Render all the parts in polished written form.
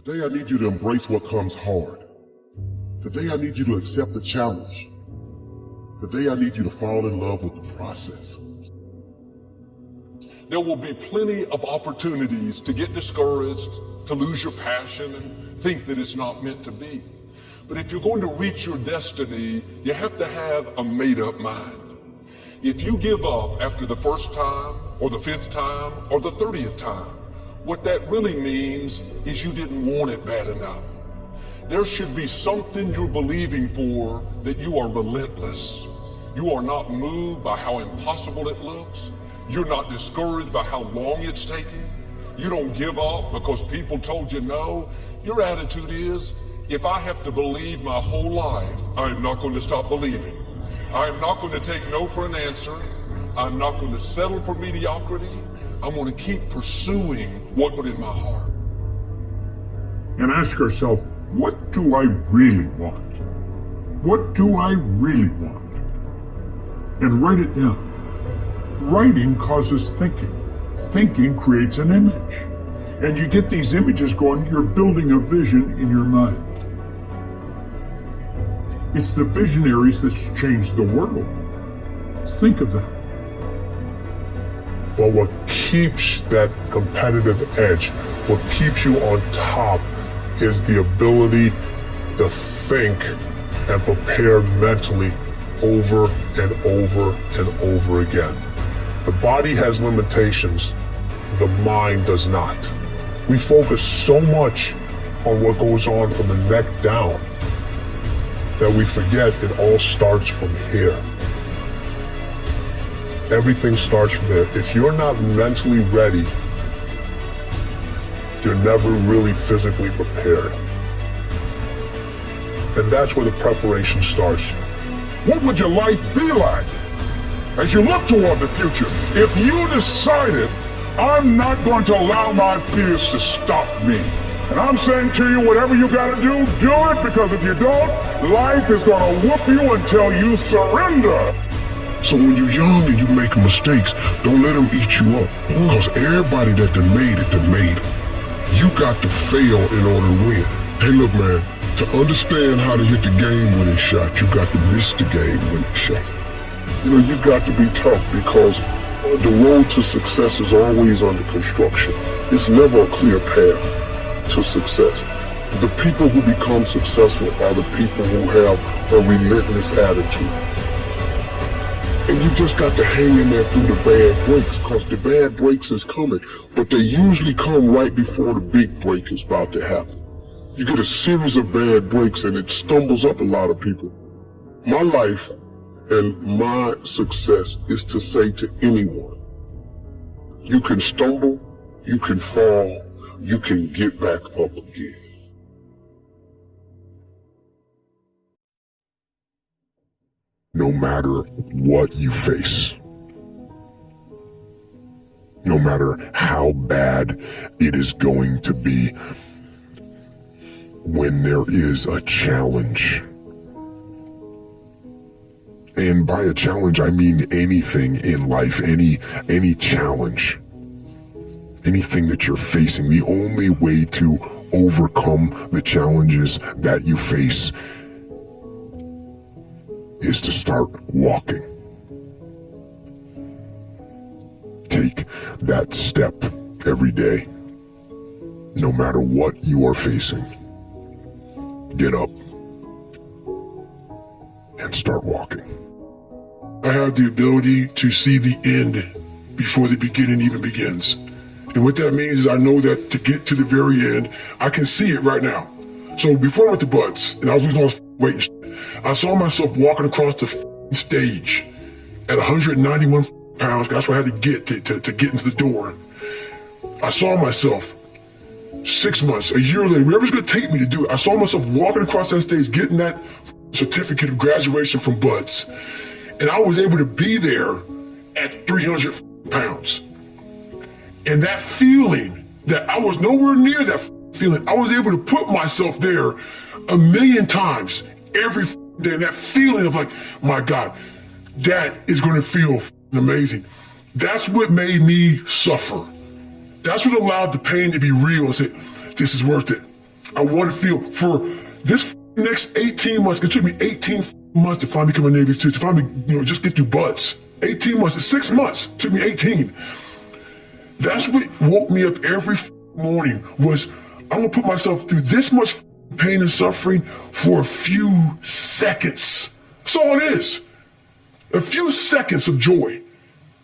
Today I need you to embrace what comes hard. Today I need you to accept the challenge. Today I need you to fall in love with the process. There will be plenty of opportunities to get discouraged, to lose your passion and think that it's not meant to be. But if you're going to reach your destiny, you have to have a made-up mind. If you give up after the first time, or the 5th time, or the 30th time, what that really means is you didn't want it bad enough. There should be something you're believing for that you are relentless. You are not moved by how impossible it looks. You're not discouraged by how long it's taking. You don't give up because people told you no. Your attitude is, if I have to believe my whole life, I'm not going to stop believing. I'm not going to take no for an answer. I'm not going to settle for mediocrity. I'm going to keep pursuing what's in my heart. And ask yourself, what do I really want? What do I really want? And write it down. Writing causes thinking. Thinking creates an image. And you get these images going, you're building a vision in your mind. It's the visionaries that's changed the world. Think of that. But what keeps that competitive edge, what keeps you on top, is the ability to think and prepare mentally over and over and over again. The body has limitations, the mind does not. We focus so much on what goes on from the neck down that we forget it all starts from here. Everything starts from there. If you're not mentally ready, you're never really physically prepared. And that's where the preparation starts. What would your life be like as you look toward the future if you decided, I'm not going to allow my fears to stop me? And I'm saying to you, whatever you gotta do it, because if you don't, life is gonna whoop you until you surrender. So when you're young and you're making mistakes, don't let them eat you up. Because everybody that done made it, done made it. You got to fail in order to win. Hey look man, to understand how to hit the game-winning shot, you got to miss the game-winning shot. You know, you got to be tough because the road to success is always under construction. It's never a clear path to success. The people who become successful are the people who have a relentless attitude. And you just got to hang in there through the bad breaks, because the bad breaks is coming, but they usually come right before the big break is about to happen. You get a series of bad breaks and it stumbles up a lot of people. My life and my success is to say to anyone, you can stumble, you can fall, you can get back up again. No matter what you face, no matter how bad it is going to be, when there is a challenge, and by a challenge I mean anything in life, any challenge, anything that you're facing, the only way to overcome the challenges that you face is to start walking. Take that step every day, no matter what you are facing. Get up and start walking. I have the ability to see the end before the beginning even begins. And what that means is I know that to get to the very end, I can see it right now. So before I went to Buds, and I was losing all this weight and shit, I saw myself walking across the stage at 191 pounds. That's what I had to get to get into the door. I saw myself 6 months, a year later, wherever's gonna take me to do it. I saw myself walking across that stage, getting that certificate of graduation from Buds. And I was able to be there at 300 pounds. And that feeling that I was nowhere near that feeling, I was able to put myself there 1,000,000 times every day. And that feeling of like, my God, that is gonna feel amazing. That's what made me suffer. That's what allowed the pain to be real and say, this is worth it. I want to feel for this next 18 months. It took me 18 months to finally become a Navy SEAL, to finally, just get through butts. 18 months, 6 months, it took me 18. That's what woke me up every morning was, I'm gonna put myself through this much pain and suffering for a few seconds. That's all it is. A few seconds of joy.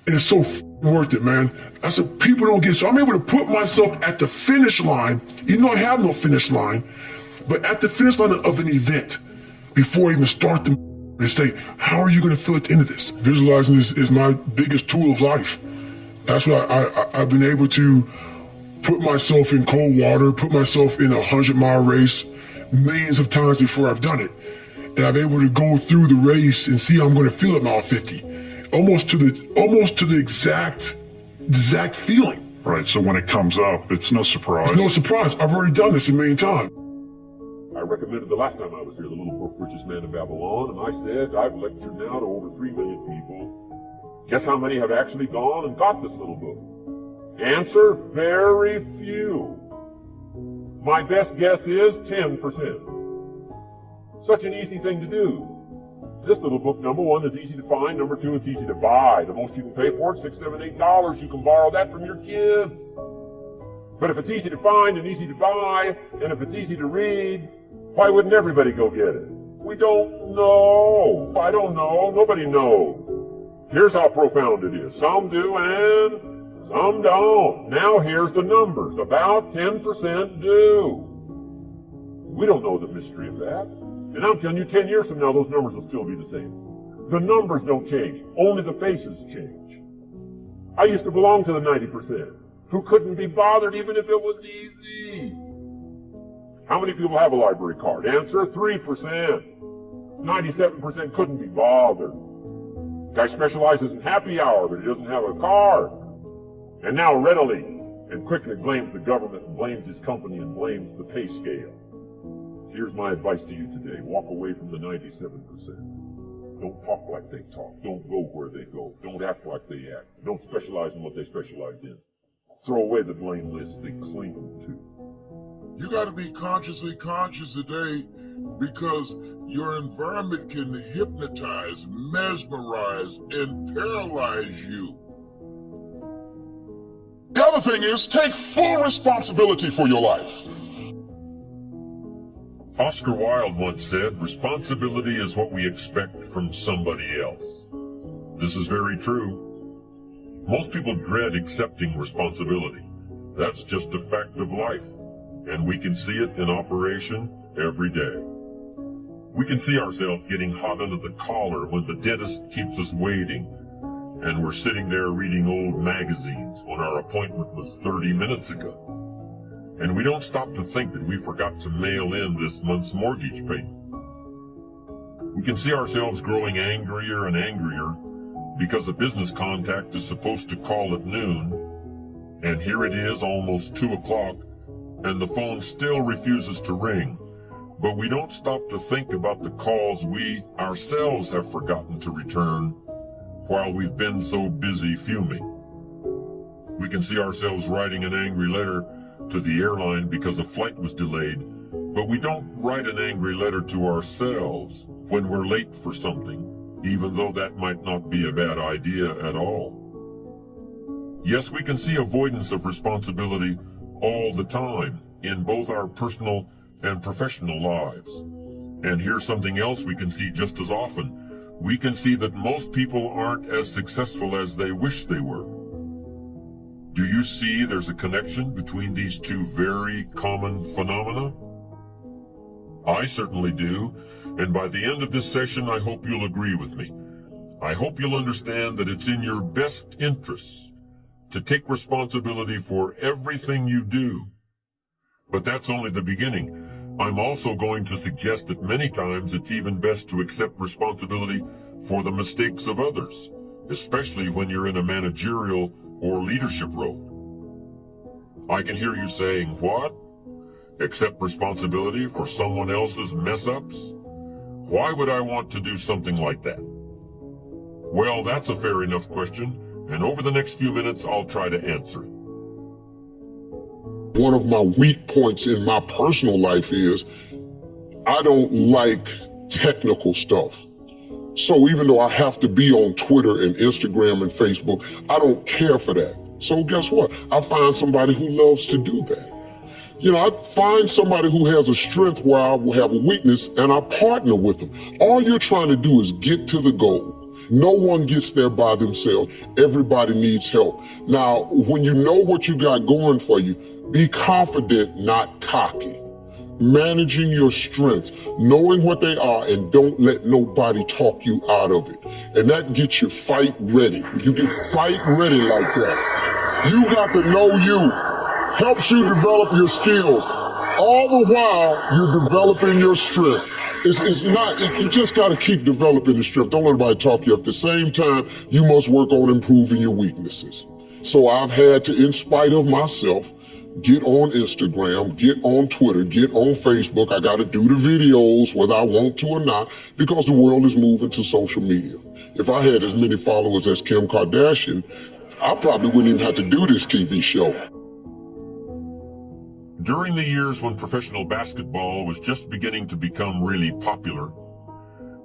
And it's so worth it, man. That's what people don't get. So I'm able to put myself at the finish line, even though I have no finish line, but at the finish line of an event before I even start the and say, how are you going to feel at the end of this? Visualizing is my biggest tool of life. That's what I've been able to put myself in cold water, put myself in a 100-mile race millions of times before I've done it. And I'm able to go through the race and see how I'm going to feel at mile 50. Almost to the exact feeling. Right, so when it comes up, it's no surprise. It's no surprise. I've already done this a million times. I recommended the last time I was here, the little book, Richest Man in Babylon, and I said I've lectured now to over 3 million people. Guess how many have actually gone and got this little book? Answer, very few. My best guess is 10%. Such an easy thing to do. This little book, number one, is easy to find. Number two, it's easy to buy. The most you can pay for it, $6, $7, $8. You can borrow that from your kids. But if it's easy to find and easy to buy, and if it's easy to read, why wouldn't everybody go get it? We don't know. I don't know. Nobody knows. Here's how profound it is. Some do and some don't. Now here's the numbers. About 10% do. We don't know the mystery of that. And I'm telling you, 10 years from now, those numbers will still be the same. The numbers don't change. Only the faces change. I used to belong to the 90% who couldn't be bothered even if it was easy. How many people have a library card? Answer, 3%. 97% couldn't be bothered. Guy specializes in happy hour, but he doesn't have a card. And now readily and quickly blames the government and blames his company and blames the pay scale. Here's my advice to you today. Walk away from the 97%. Don't talk like they talk. Don't go where they go. Don't act like they act. Don't specialize in what they specialize in. Throw away the blame list they cling to. You got to be consciously conscious today because your environment can hypnotize, mesmerize, and paralyze you. The other thing is, take full responsibility for your life. Oscar Wilde once said, responsibility is what we expect from somebody else. This is very true. Most people dread accepting responsibility. That's just a fact of life, and we can see it in operation every day. We can see ourselves getting hot under the collar when the dentist keeps us waiting, and we're sitting there reading old magazines when our appointment was 30 minutes ago. And we don't stop to think that we forgot to mail in this month's mortgage payment. We can see ourselves growing angrier and angrier because a business contact is supposed to call at noon, and here it is almost 2 o'clock, and the phone still refuses to ring. But we don't stop to think about the calls we ourselves have forgotten to return while we've been so busy fuming. We can see ourselves writing an angry letter to the airline because a flight was delayed, but we don't write an angry letter to ourselves when we're late for something, even though that might not be a bad idea at all. Yes, we can see avoidance of responsibility all the time in both our personal and professional lives. And here's something else we can see just as often. We can see that most people aren't as successful as they wish they were. Do you see there's a connection between these two very common phenomena? I certainly do, and by the end of this session, I hope you'll agree with me. I hope you'll understand that it's in your best interests to take responsibility for everything you do. But that's only the beginning. I'm also going to suggest that many times it's even best to accept responsibility for the mistakes of others, especially when you're in a managerial or leadership role. I can hear you saying, what? Accept responsibility for someone else's mess-ups? Why would I want to do something like that? Well, that's a fair enough question, and over the next few minutes I'll try to answer it. One of my weak points in my personal life is I don't like technical stuff. So even though I have to be on Twitter and Instagram and Facebook, I don't care for that. So guess what? I find somebody who loves to do that. You know, I find somebody who has a strength where I will have a weakness and I partner with them. All you're trying to do is get to the goal. No one gets there by themselves. Everybody needs help. Now, when you know what you got going for you, be confident, not cocky. Managing your strengths, knowing what they are, and don't let nobody talk you out of it. And that gets you fight ready. You get fight ready like that. You got to know you. Helps you develop your skills. All the while, you're developing your strength. It's not, you just got to keep developing the strength. Don't let anybody talk you up. At the same time, you must work on improving your weaknesses. So I've had to, in spite of myself, get on Instagram, get on Twitter, get on Facebook. I got to do the videos whether I want to or not because the world is moving to social media. If I had as many followers as Kim Kardashian, I probably wouldn't even have to do this TV show. During the years when professional basketball was just beginning to become really popular,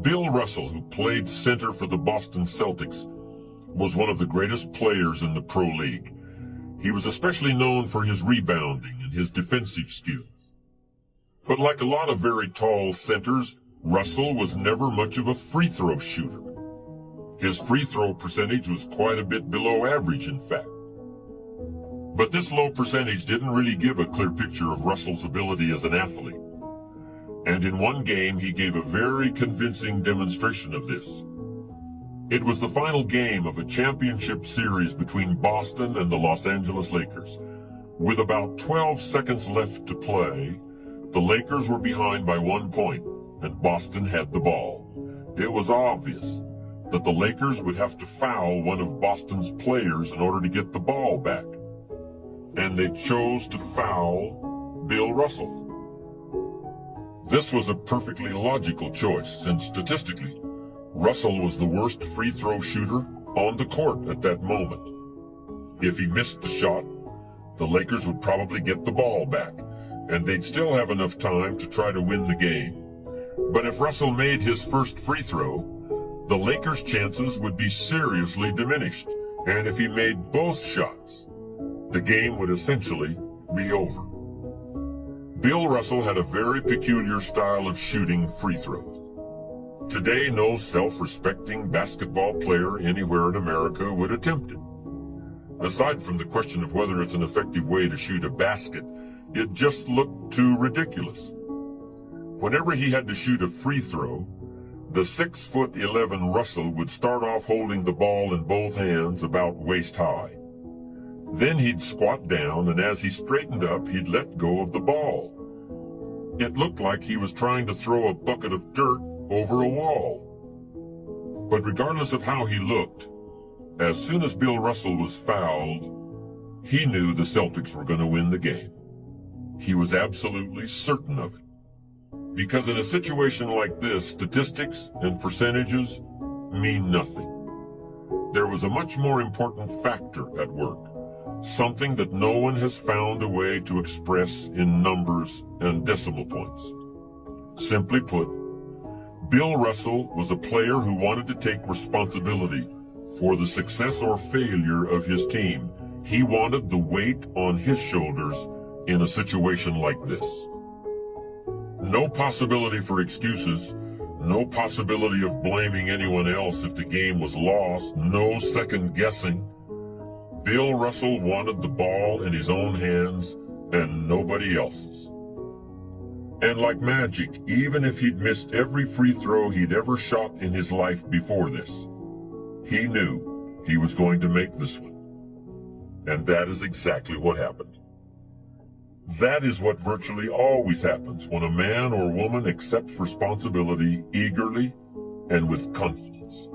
Bill Russell, who played center for the Boston Celtics, was one of the greatest players in the pro league. He was especially known for his rebounding and his defensive skills. But like a lot of very tall centers, Russell was never much of a free throw shooter. His free throw percentage was quite a bit below average, in fact. But this low percentage didn't really give a clear picture of Russell's ability as an athlete. And in one game, he gave a very convincing demonstration of this. It was the final game of a championship series between Boston and the Los Angeles Lakers. With about 12 seconds left to play, the Lakers were behind by 1 point, and Boston had the ball. It was obvious that the Lakers would have to foul one of Boston's players in order to get the ball back. And they chose to foul Bill Russell. This was a perfectly logical choice, since statistically, Russell was the worst free throw shooter on the court at that moment. If he missed the shot, the Lakers would probably get the ball back, and they'd still have enough time to try to win the game. But if Russell made his first free throw, the Lakers' chances would be seriously diminished, and if he made both shots, the game would essentially be over. Bill Russell had a very peculiar style of shooting free throws. Today, no self-respecting basketball player anywhere in America would attempt it. Aside from the question of whether it's an effective way to shoot a basket, it just looked too ridiculous. Whenever he had to shoot a free throw, the 6'11" Russell would start off holding the ball in both hands about waist high. Then he'd squat down, and as he straightened up, he'd let go of the ball. It looked like he was trying to throw a bucket of dirt over a wall. But regardless of how he looked, as soon as Bill Russell was fouled, he knew the Celtics were going to win the game. He was absolutely certain of it. Because in a situation like this, statistics and percentages mean nothing. There was a much more important factor at work. Something that no one has found a way to express in numbers and decimal points. Simply put, Bill Russell was a player who wanted to take responsibility for the success or failure of his team. He wanted the weight on his shoulders in a situation like this. No possibility for excuses, no possibility of blaming anyone else if the game was lost, no second guessing. Bill Russell wanted the ball in his own hands and nobody else's. And like magic, even if he'd missed every free throw he'd ever shot in his life before this, he knew he was going to make this one. And that is exactly what happened. That is what virtually always happens when a man or woman accepts responsibility eagerly and with confidence.